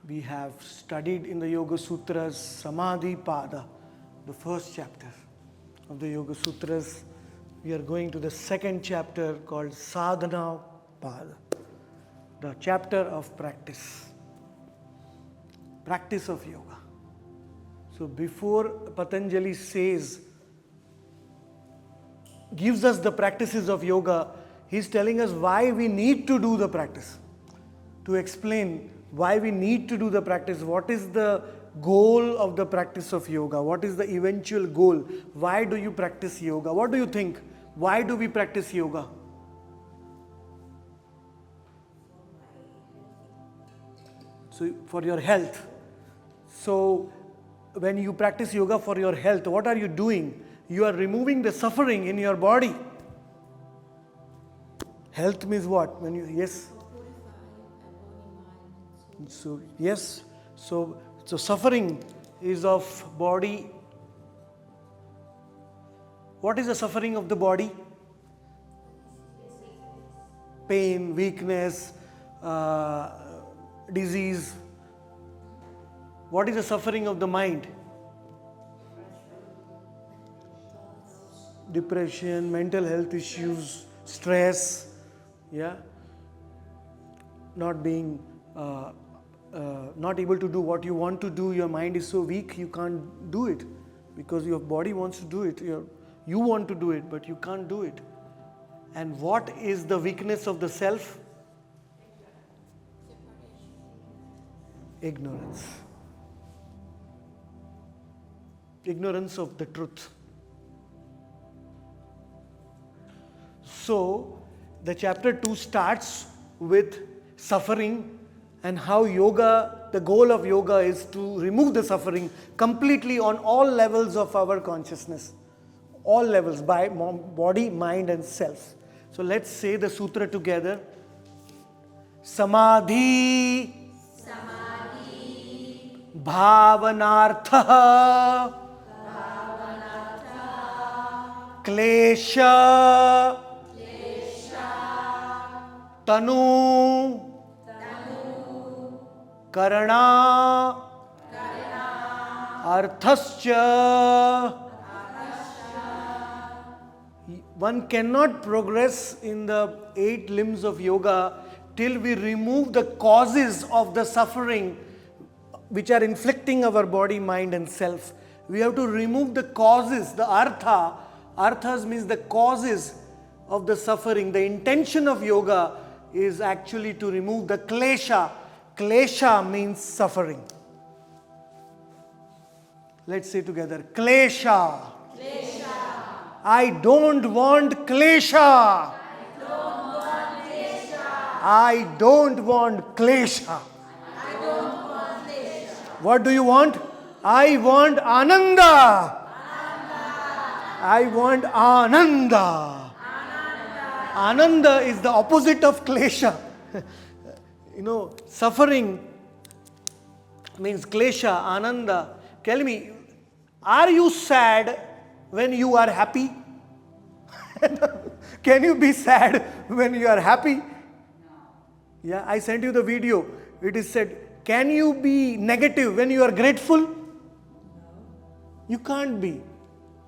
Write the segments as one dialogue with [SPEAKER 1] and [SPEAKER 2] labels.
[SPEAKER 1] We have studied in the Yoga Sutras Sadhana Pada, the first chapter of the Yoga Sutras. We are going to the second chapter called Sadhana Pada, the chapter of practice of yoga. So before Patanjali gives us the practices of yoga, he's telling us why we need to do the practice. To explain why we need to do the practice, what is the goal of the practice of yoga, what is the eventual goal, why do you practice yoga, what do you think, why do we practice yoga? So for your health. So when you practice yoga for your health, what are you doing? You are removing the suffering in your body. Health means what? When you, yes? So yes, so suffering is of body. What is the suffering of the body? Pain, weakness, disease. What is the suffering of the mind? Depression, mental health issues, stress, not being not able to do what you want to do. Your mind is so weak, you can't do it because your body wants to do it. You want to do it, but you can't do it. And what is the weakness of the self? Ignorance. Ignorance of the truth. So, the chapter 2 starts with suffering and how yoga, the goal of yoga is to remove the suffering completely on all levels of our consciousness. All levels, by body, mind and self. So let's say the sutra together. Samadhi, bhavanartha, klesha, tanu, karana, arthascha. One cannot progress in the 8 limbs of yoga till we remove the causes of the suffering which are inflicting our body, mind and self. We have to remove the causes, the artha. Arthas means the causes of the suffering. The intention of yoga is actually to remove the klesha. Klesha means suffering. Let's say together, klesha. I don't want klesha. I don't want klesha. What do you want? I want ananda. I want ananda. Ananda is the opposite of klesha. Suffering means klesha, ananda. Tell me, are you sad when you are happy? Can you be sad when you are happy? Yeah, I sent you the video. It is said, can you be negative when you are grateful? You can't be.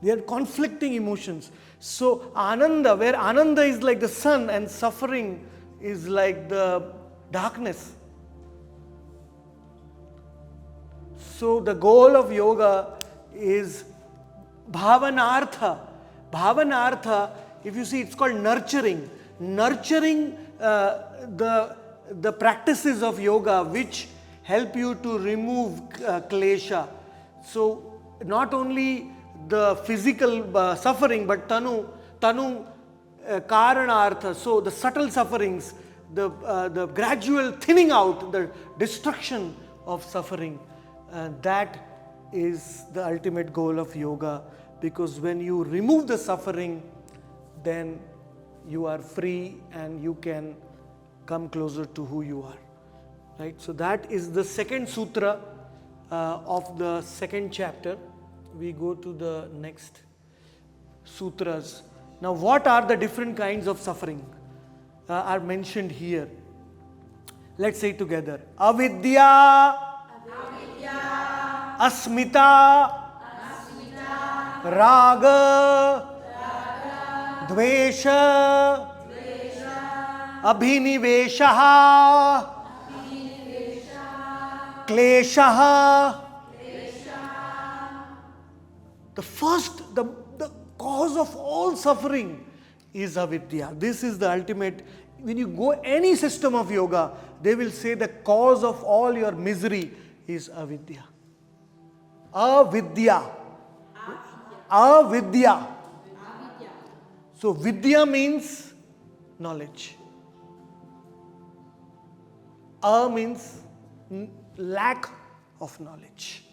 [SPEAKER 1] They are conflicting emotions. So ananda, where ananda is like the sun and suffering is like the darkness. So the goal of yoga is bhavanartha. Bhavanartha, if you see, it's called nurturing. Nurturing the practices of yoga which help you to remove klesha. So not only the physical suffering, but tanu karanartha. So the subtle sufferings, the gradual thinning out, the destruction of suffering, that is the ultimate goal of yoga. Because when you remove the suffering, then you are free and you can come closer to who you are. Right? So that is the second sutra of the second chapter. We go to the next sutras. Now, what are the different kinds of suffering are mentioned here? Let's say together. Avidya, Asmita, Raga, Dvesha, Abhiniveshaha, Kleshaha. The cause of all suffering is avidya. This is the ultimate. When you go any system of yoga, they will say the cause of all your misery is avidya. Avidya. Avidya. So vidya means knowledge. Means lack of knowledge.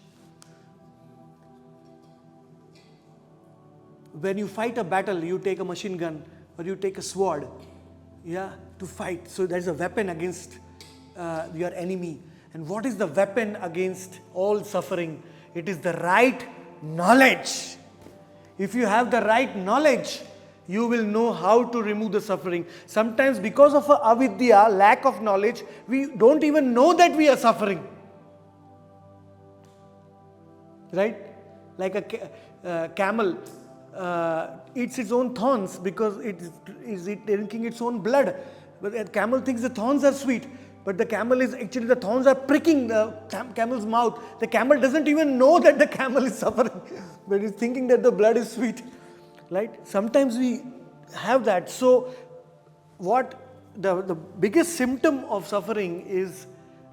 [SPEAKER 1] When you fight a battle, you take a machine gun or you take a sword, to fight. So there is a weapon against your enemy. And what is the weapon against all suffering? It is the right knowledge. If you have the right knowledge, you will know how to remove the suffering. Sometimes because of avidya, lack of knowledge, we don't even know that we are suffering. Right? Like a camel eats its own thorns because it is drinking its own blood. But a camel thinks the thorns are sweet. But the camel is actually, the thorns are pricking the camel's mouth. The camel doesn't even know that the camel is suffering. But he's thinking that the blood is sweet. Right? Sometimes we have that. So what the biggest symptom of suffering is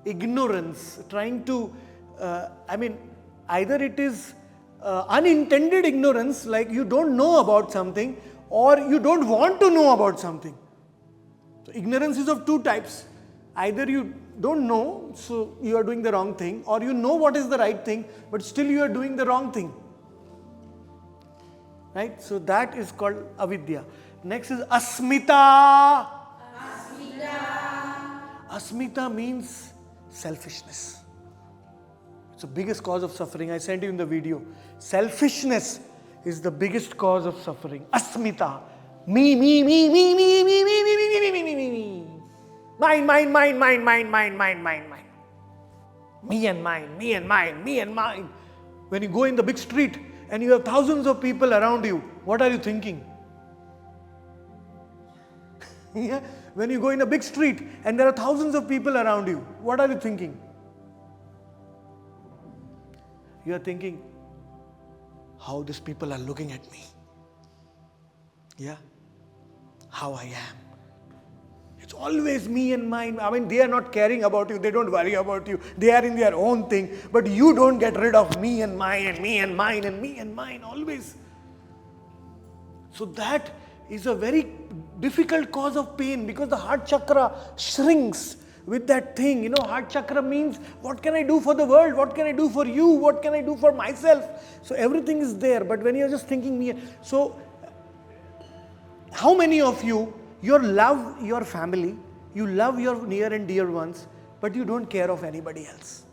[SPEAKER 1] ignorance. Trying to, either it is unintended ignorance, like you don't know about something, or you don't want to know about something. So ignorance is of two types. Either you don't know, so you are doing the wrong thing, or you know what is the right thing, but still you are doing the wrong thing. Right? So that is called avidya. Next is asmita. Asmita means selfishness. It's the biggest cause of suffering. I sent you in the video. Selfishness is the biggest cause of suffering. Asmita. Me. Mine. Me and mine. When you go in the big street and you have thousands of people around you, what are you thinking? When you go in a big street and there are thousands of people around you, what are you thinking? You are thinking, how these people are looking at me. How I am. It's always me and mine. They are not caring about you. They don't worry about you. They are in their own thing. But you don't get rid of me and mine and me and mine and me and mine always. So that is a very difficult cause of pain, because the heart chakra shrinks with that thing. Heart chakra means, what can I do for the world? What can I do for you? What can I do for myself? So everything is there. But when you're just thinking me, so how many of you love your family, you love your near and dear ones, but you don't care of anybody else?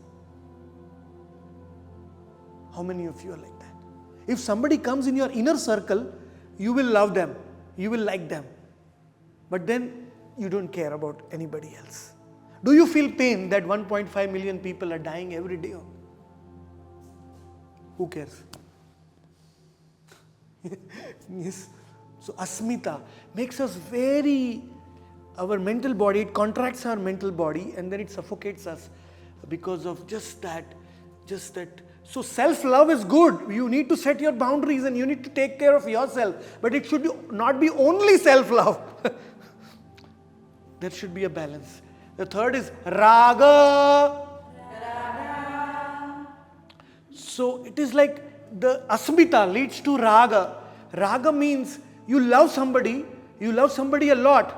[SPEAKER 1] How many of you are like that? If somebody comes in your inner circle, you will love them, you will like them, but then you don't care about anybody else. Do you feel pain that 1.5 million people are dying every day? Who cares? Yes. So asmita makes us our mental body, it contracts our mental body and then it suffocates us because of just that. So self-love is good. You need to set your boundaries and you need to take care of yourself. But it should not be only self-love. There should be a balance. The third is raga. So it is like the asmita leads to raga. Raga means you love somebody a lot,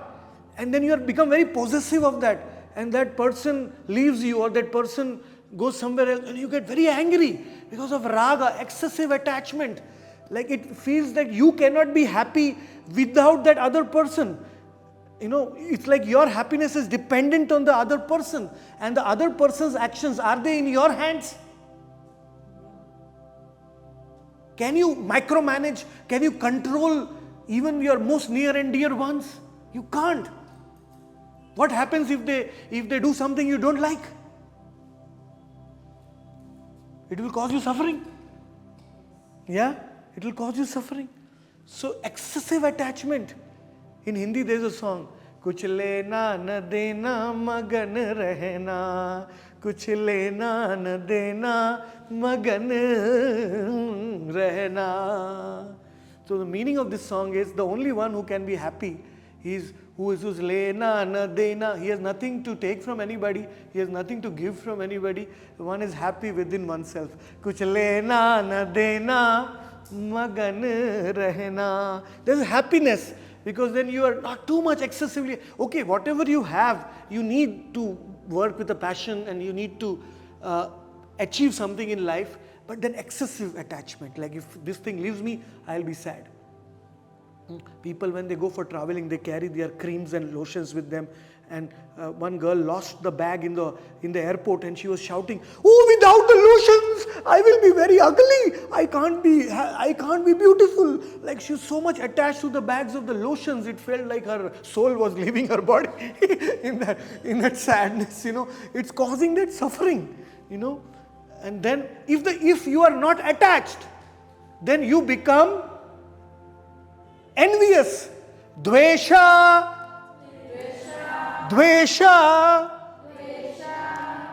[SPEAKER 1] and then you become very possessive of that, and that person leaves you or that person goes somewhere else and you get very angry because of raga, excessive attachment. Like it feels that you cannot be happy without that other person. It's like your happiness is dependent on the other person, and the other person's actions, are they in your hands? Can you micromanage? Can you control even your most near and dear ones? You can't. What happens if they do something you don't like? it will cause you suffering. Yeah, it will cause you suffering. So excessive attachment. In Hindi there is a song, कुछ लेना न देना मगन रहना, कुछ लेना न देना मगन रहना. So the meaning of this song is the only one who can be happy is who's lena na dena. He has nothing to take from anybody. He has nothing to give from anybody. One is happy within oneself. Kuch lena na dena magan rehna. There's happiness because then you are not too much excessively. Okay, whatever you have, you need to work with a passion and you need to achieve something in life. But then excessive attachment, like if this thing leaves me, I'll be sad. People, when they go for traveling, they carry their creams and lotions with them. And one girl lost the bag in the airport, and she was shouting, "Oh, without the lotions, I will be very ugly. I can't be beautiful." Like she was so much attached to the bags of the lotions, it felt like her soul was leaving her body in that sadness. It's causing that suffering. And then if you are not attached, then you become envious. Dvesha.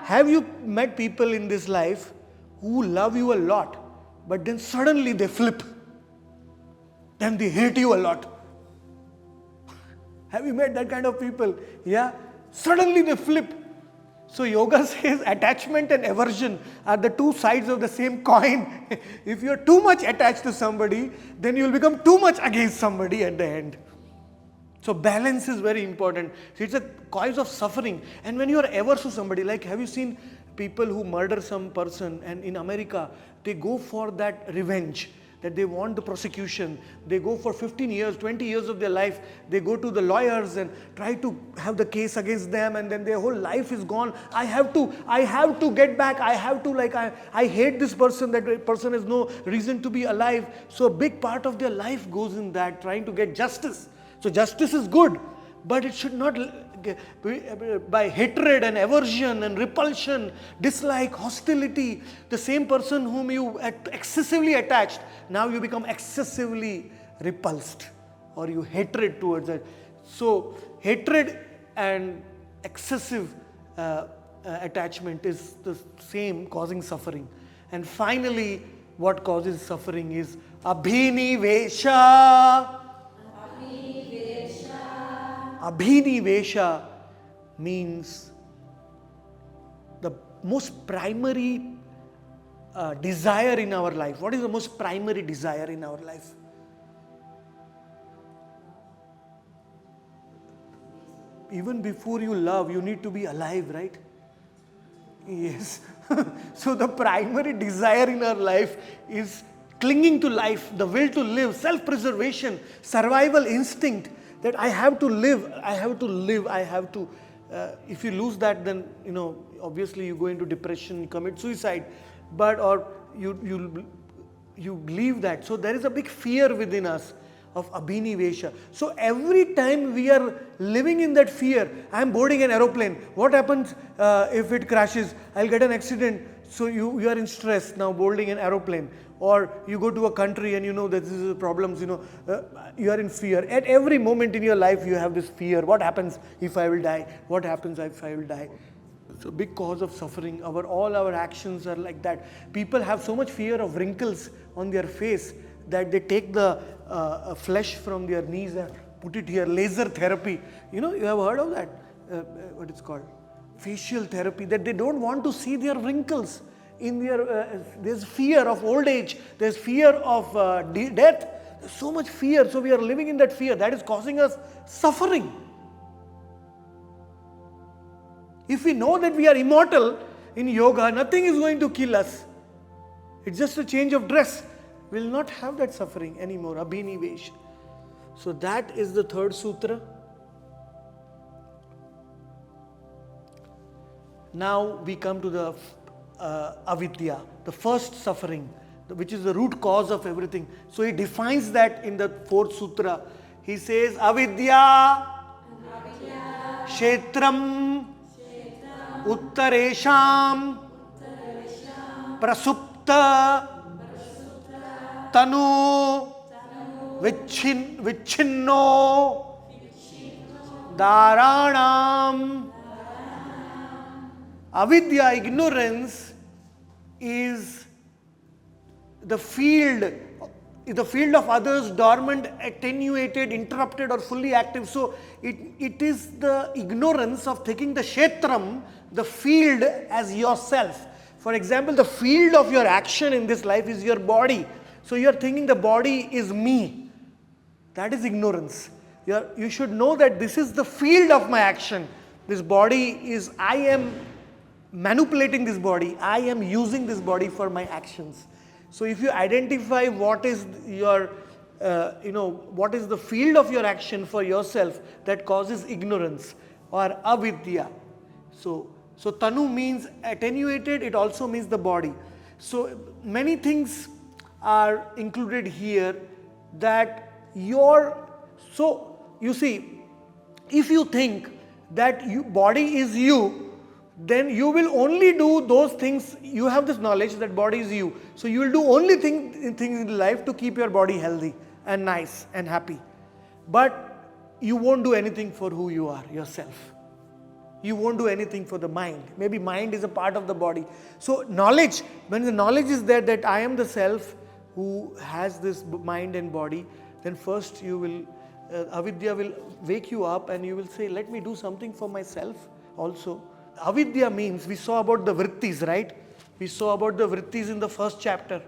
[SPEAKER 1] Have you met people in this life who love you a lot, but then suddenly they flip? Then they hate you a lot. Have you met that kind of people? Yeah? Suddenly they flip. So yoga says attachment and aversion are the two sides of the same coin. If you are too much attached to somebody, then you will become too much against somebody at the end. So balance is very important. It's a cause of suffering. And when you are averse to somebody, like have you seen people who murder some person, and in America, they go for that revenge, that they want the prosecution. They go for 15 years, 20 years of their life. They go to the lawyers and try to have the case against them, and then their whole life is gone. I have to get back. I hate this person. That person has no reason to be alive. So a big part of their life goes in that, trying to get justice. So justice is good, but it should not by hatred and aversion and repulsion, dislike, hostility. The same person whom you excessively attached, now you become excessively repulsed, or you hatred towards it. So hatred and excessive attachment is the same, causing suffering. And finally, what causes suffering is abhinivesha. Abhinivesha means the most primary desire in our life. What is the most primary desire in our life? Even before you love, you need to be alive, right? Yes. So the primary desire in our life is clinging to life, the will to live, self-preservation, survival instinct. That I have to live, if you lose that, then, obviously you go into depression, you commit suicide, or you leave that. So there is a big fear within us of abhinivesha. So every time we are living in that fear, I am boarding an aeroplane. What happens if it crashes? I'll get an accident. So you are in stress now boarding an aeroplane. Or you go to a country and that this is problems, you are in fear. At every moment in your life you have this fear. What happens if I will die? What happens if I will die? It's a big cause of suffering. All our actions are like that. People have so much fear of wrinkles on their face that they take the flesh from their knees and put it here. Laser therapy. You have heard of that? What it's called? Facial therapy. That they don't want to see their wrinkles. There's fear of old age. There's fear of death. There's so much fear. So we are living in that fear. That is causing us suffering. If we know that we are immortal in yoga, nothing is going to kill us. It's just a change of dress. We will not have that suffering anymore. Abhinivesha. So that is the third sutra. Now we come to the avidya, the first suffering, which is the root cause of everything. So he defines that in the fourth sutra. He says, avidya, kshetram, uttaresham, prasupta Parashutta Tanu Vichinno Dharanam. Avidya, ignorance, is the field of others, dormant, attenuated, interrupted, or fully active. So it is the ignorance of taking the kshetram, the field, as yourself. For example, the field of your action in this life is your body. So you are thinking the body is me. That is ignorance. You should know that this is the field of my action. This body is, I am manipulating this body. I am using this body for my actions. So if you identify what is your, what is the field of your action for yourself, that causes ignorance or avidya. So tanu means attenuated, it also means the body. So many things are included here that so you see, if you think that body is you, then you will only do those things. You have this knowledge that body is you. So you will do only things in life to keep your body healthy and nice and happy. But you won't do anything for who you are, yourself. You won't do anything for the mind. Maybe mind is a part of the body. So knowledge, when the knowledge is there that I am the self who has this mind and body, then first you will, avidya will wake you up and you will say, let me do something for myself also. Avidya means, we saw about the vrittis, right? We saw about the vrittis in the first chapter.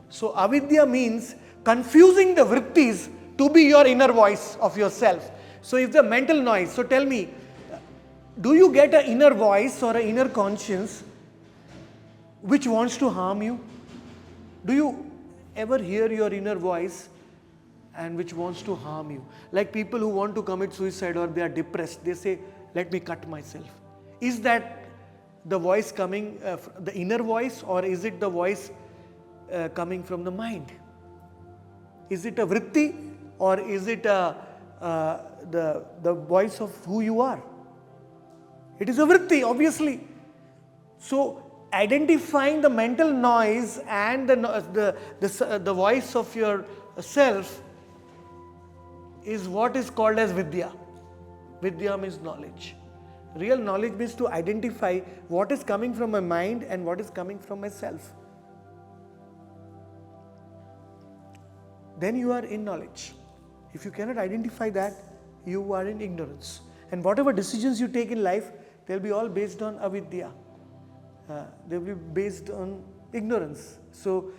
[SPEAKER 1] So avidya means confusing the vrittis to be your inner voice of yourself. So if the mental noise, so tell me, do you get an inner voice or an inner conscience which wants to harm you? Do you ever hear your inner voice and which wants to harm you? Like people who want to commit suicide or they are depressed, they say, let me cut myself. Is that the voice coming, the inner voice, or is it the voice coming from the mind? Is it a vritti, or is it the voice of who you are? It is a vritti, obviously. So identifying the mental noise and the voice of your self is what is called as vidya. Vidya means knowledge. Real knowledge means to identify what is coming from my mind and what is coming from myself. Then you are in knowledge. If you cannot identify that, you are in ignorance. And whatever decisions you take in life, they'll be all based on avidya. They'll be based on ignorance. So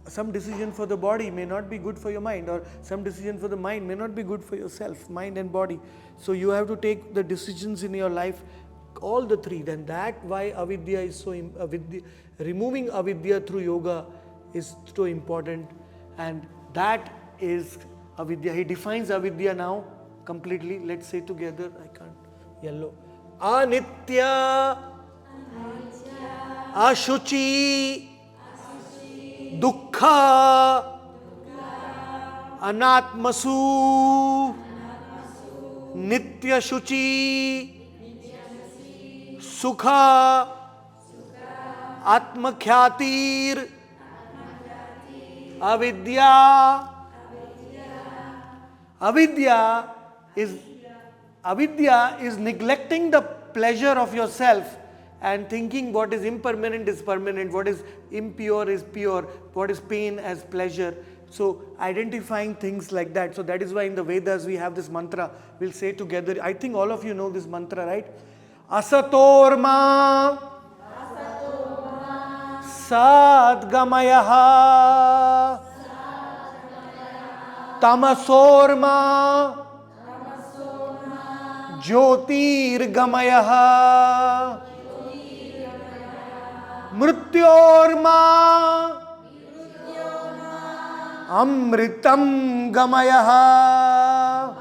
[SPEAKER 1] some decision for the body may not be good for your mind, or some decision for the mind may not be good for yourself, mind and body. So you have to take the decisions in your life, all the three. Then that why avidya is so, removing avidya through yoga is so important. And that is avidya. He defines avidya now completely. Let's say together, I can't, yellow. Anitya, ashuchi, dukkha, anatmasu, nitya shuchi, sukha, atmakhyatir, avidya. Avidya is neglecting the pleasure of yourself and thinking what is impermanent is permanent, what is impure is pure, what is pain as pleasure. So identifying things like that. So that is why in the Vedas we have this mantra. We'll say together. I think all of you know this mantra, right? Asatorma sadgamayaha tamasorma jyotirgamayaha mrityorma amritam gamayaha.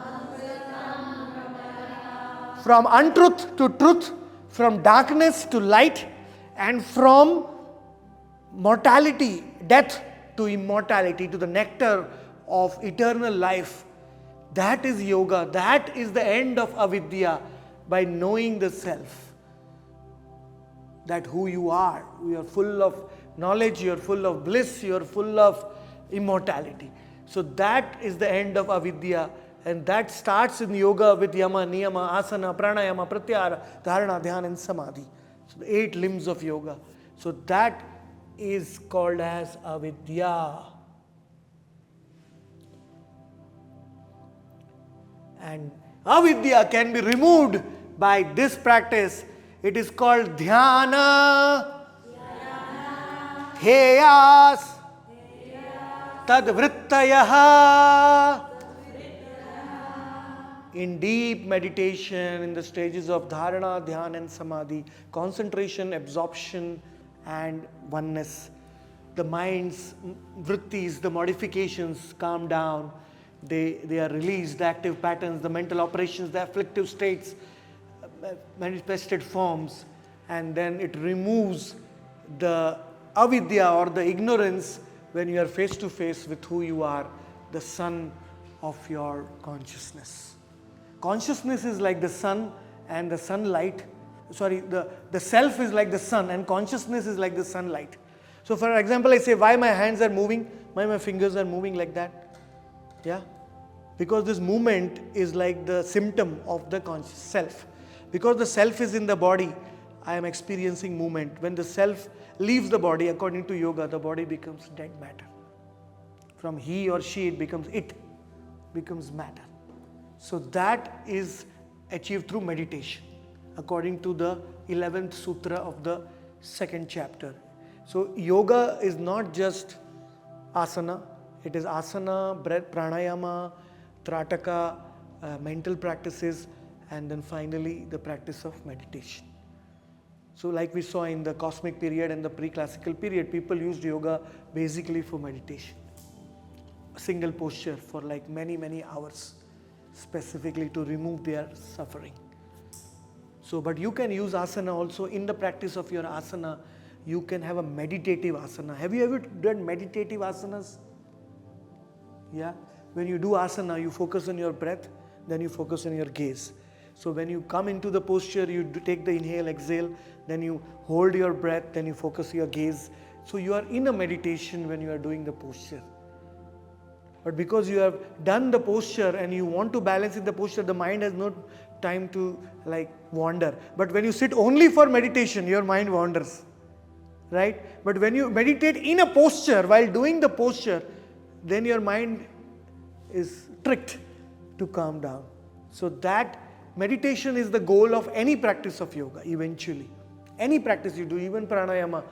[SPEAKER 1] From untruth to truth, from darkness to light, and from mortality, death, to immortality, to the nectar of eternal life. That is yoga. That is the end of avidya, by knowing the self. that who you are. You are full of knowledge, you are full of bliss, you are full of immortality. So that is the end of avidya, and that starts in yoga with yama, niyama, asana, pranayama, pratyahara, dharana, dhyana and samadhi. So the 8 limbs of yoga. So that is called as avidya. And avidya can be removed by this practice. It is called dhyana, heyas, tadvrittayaha. In deep meditation, in the stages of dharana, dhyana and samadhi, concentration, absorption and oneness, the mind's vrittis, the modifications calm down. They are released, the active patterns, the mental operations, the afflictive states, manifested forms, and then it removes the avidya or the ignorance when you are face to face with who you are, the sun of your consciousness. Consciousness is like the sun and the sunlight. The self is like the sun and consciousness is like the sunlight. So for example, I say, why my hands are moving, why my fingers are moving like that? Yeah, because this movement is like the symptom of the conscious self. Because the self is in the body, I am experiencing movement. When the self leaves the body, according to yoga, the body becomes dead matter. From he or she, it becomes matter. So that is achieved through meditation, according to the 11th Sutra of the 2nd chapter. So yoga is not just asana. It is asana, breath, pranayama, trataka, mental practices, and then finally the practice of meditation. So like we saw in the cosmic period and the pre-classical period, people used yoga basically for meditation. A single posture for like many hours, specifically to remove their suffering. So, but you can use asana also. In the practice of your asana, you can have a meditative asana. Have you ever done meditative asanas? Yeah, when you do asana, you focus on your breath, then you focus on your gaze. So when you come into the posture, you take the inhale, exhale, then you hold your breath, then you focus your gaze. So you are in a meditation when you are doing the posture. But because you have done the posture and you want to balance in the posture, the mind has no time to like wander. But when you sit only for meditation, your mind wanders, right? But when you meditate in a posture, while doing the posture, then your mind is tricked to calm down. So that meditation is the goal of any practice of yoga eventually. Any practice you do, even pranayama.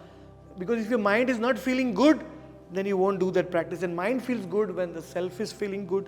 [SPEAKER 1] Because if your mind is not feeling good, then you won't do that practice. And mind feels good when the self is feeling good.